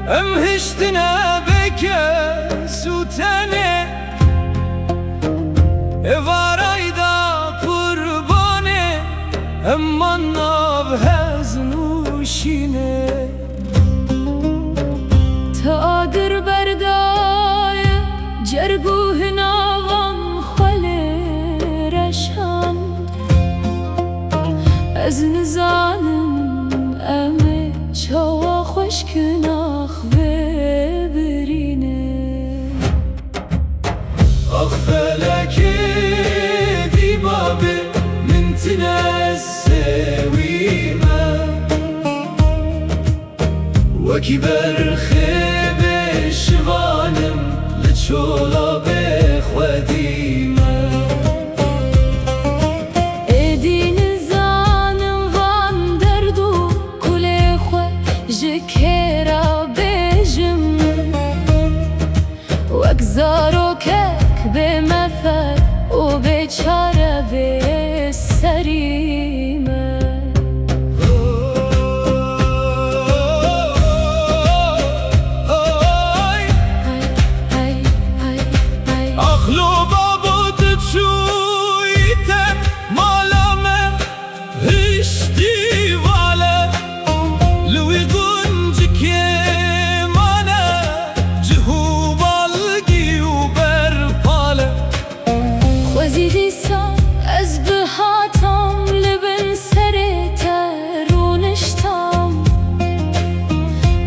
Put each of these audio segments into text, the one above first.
ام هشتنا بکه سوتنه وارایدا قربانه اما ناب هزنوشینه تاگر بردای جرگوه ناوان خاله رشان از نزانم امه چاوا خوشکناخ و برینه آخ فلکی دیبابه من تنسویمه وکی برخه شوانم لچولا بخودیمه ادین زانم وان دردو کل خو جکرا بجم وگزارو کک به مفر و بیچاره به سریمه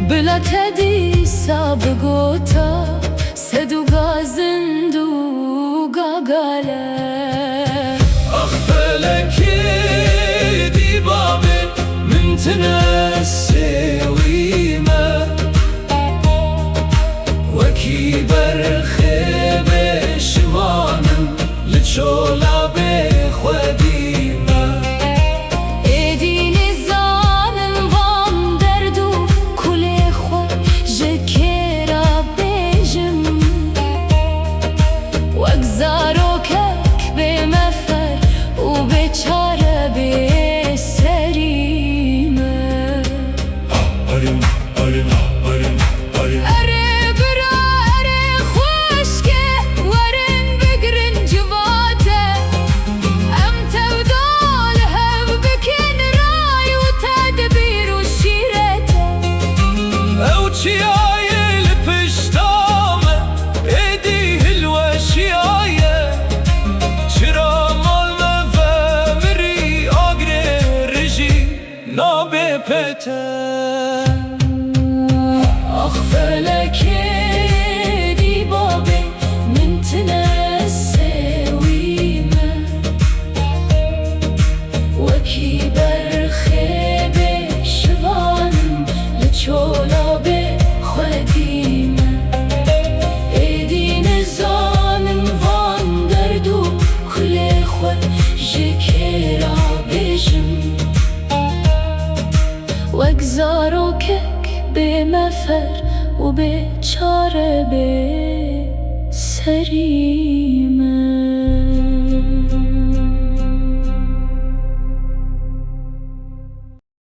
بلا تدیسا بگوتا سدوگا زندوگا گاله آخ فلکی دیبابه من تنسویمه وکی برخه بشوانم لچولا بخودیمه آخ فلکی دیبابه من تنسویمه وکی برخه بشوانم لچولا بخودیمه ایدین زانم وان دردو کل خود جکرا بجم وگزارو کک به مفر و به چاره به سریم